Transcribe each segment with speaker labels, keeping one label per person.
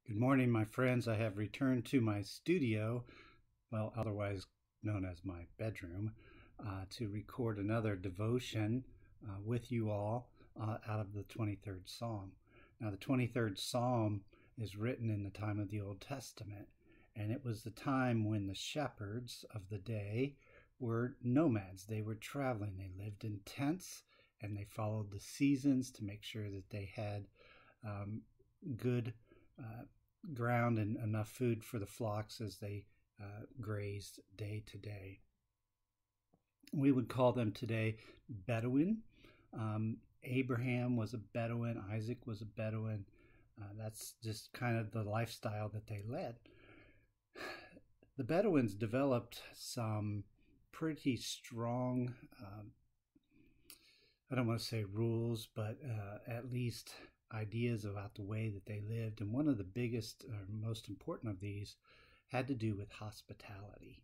Speaker 1: Good morning, my friends. I have returned to my studio, well, otherwise known as my bedroom, to record another devotion with you all out of the 23rd Psalm. Now, the 23rd Psalm is written in the time of the Old Testament, and it was the time when the shepherds of the day were nomads. They were traveling, they lived in tents, and they followed the seasons to make sure that they had good ground and enough food for the flocks as they grazed day to day. We would call them today Bedouin. Abraham was a Bedouin, Isaac was a Bedouin. That's just kind of the lifestyle that they led. The Bedouins developed some pretty strong, I don't want to say rules, but at least ideas about the way that they lived. And one of the biggest or most important of these had to do with hospitality.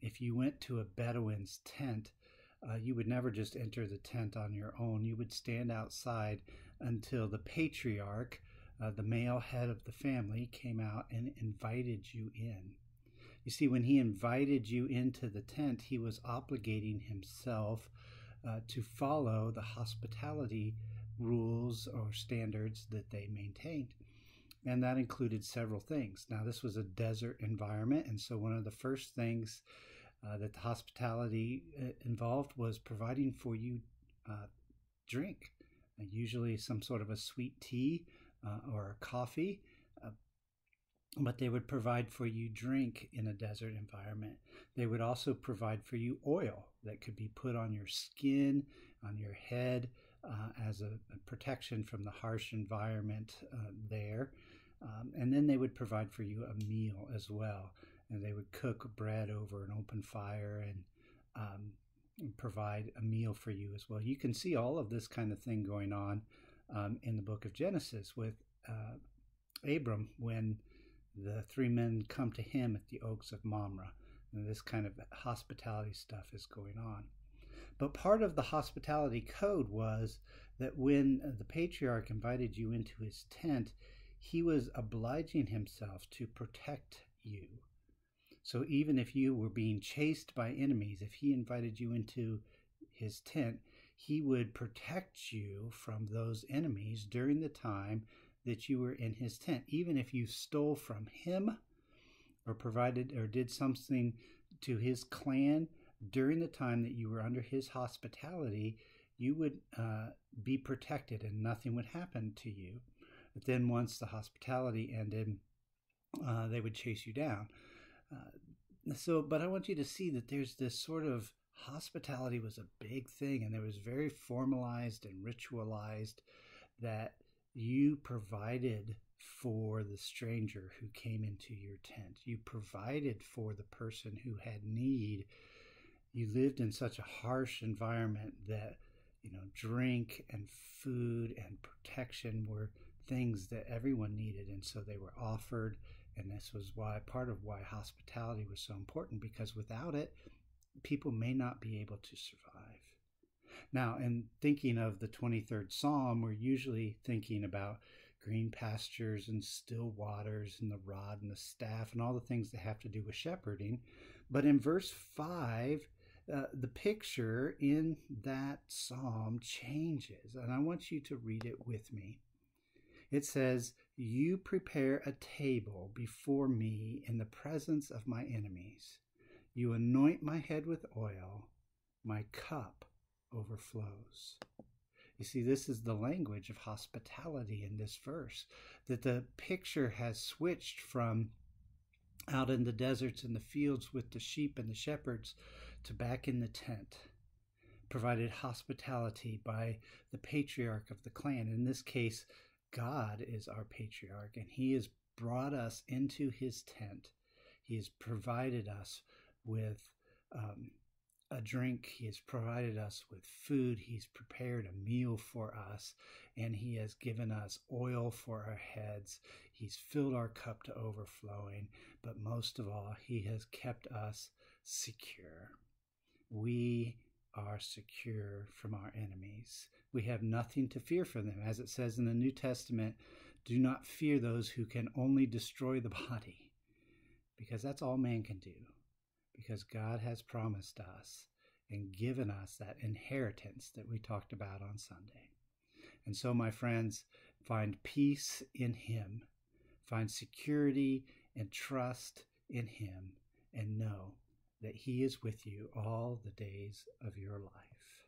Speaker 1: If you went to a Bedouin's tent, you would never just enter the tent on your own. You would stand outside until the patriarch, the male head of the family, came out and invited you in. You see, when he invited you into the tent, he was obligating himself to follow the hospitality rules or standards that they maintained. And that included several things. Now, this was a desert environment, and so one of the first things that the hospitality involved was providing for you drink, usually some sort of a sweet tea or a coffee. But they would provide for you drink in a desert environment. They would also provide for you oil that could be put on your skin, on your head, as a protection from the harsh environment there. And then they would provide for you a meal as well. And they would cook bread over an open fire and provide a meal for you as well. You can see all of this kind of thing going on in the book of Genesis with Abram when the three men come to him at the oaks of Mamre. And this kind of hospitality stuff is going on. But part of the hospitality code was that when the patriarch invited you into his tent, he was obliging himself to protect you. So even if you were being chased by enemies, if he invited you into his tent, he would protect you from those enemies during the time that you were in his tent. Even if you stole from him or provided or did something to his clan during the time that you were under his hospitality, you would be protected and nothing would happen to you. But then once the hospitality ended, they would chase you down. But I want you to see that there's this sort of hospitality was a big thing, and it was very formalized and ritualized, that you provided for the stranger who came into your tent. You provided for the person who had need. You lived in such a harsh environment that, drink and food and protection were things that everyone needed, and so they were offered. And this was part of why hospitality was so important, because without it, people may not be able to survive. Now, in thinking of the 23rd Psalm, we're usually thinking about green pastures and still waters and the rod and the staff and all the things that have to do with shepherding. But in verse 5, the picture in that psalm changes, and I want you to read it with me. It says, "You prepare a table before me in the presence of my enemies. You anoint my head with oil. My cup overflows." You see, this is the language of hospitality in this verse, that the picture has switched from out in the deserts and the fields with the sheep and the shepherds to back in the tent, provided hospitality by the patriarch of the clan. In this case, God is our patriarch, and he has brought us into his tent. He has provided us with a drink. He has provided us with food. He's prepared a meal for us, and he has given us oil for our heads. He's filled our cup to overflowing, but most of all, he has kept us secure. We are secure from our enemies. We have nothing to fear from them. As it says in the New Testament, Do not fear those who can only destroy the body, because that's all man can do, because God has promised us and given us that inheritance that we talked about on Sunday. And so, my friends, find peace in Him, find security and trust in Him, and know that He is with you all the days of your life.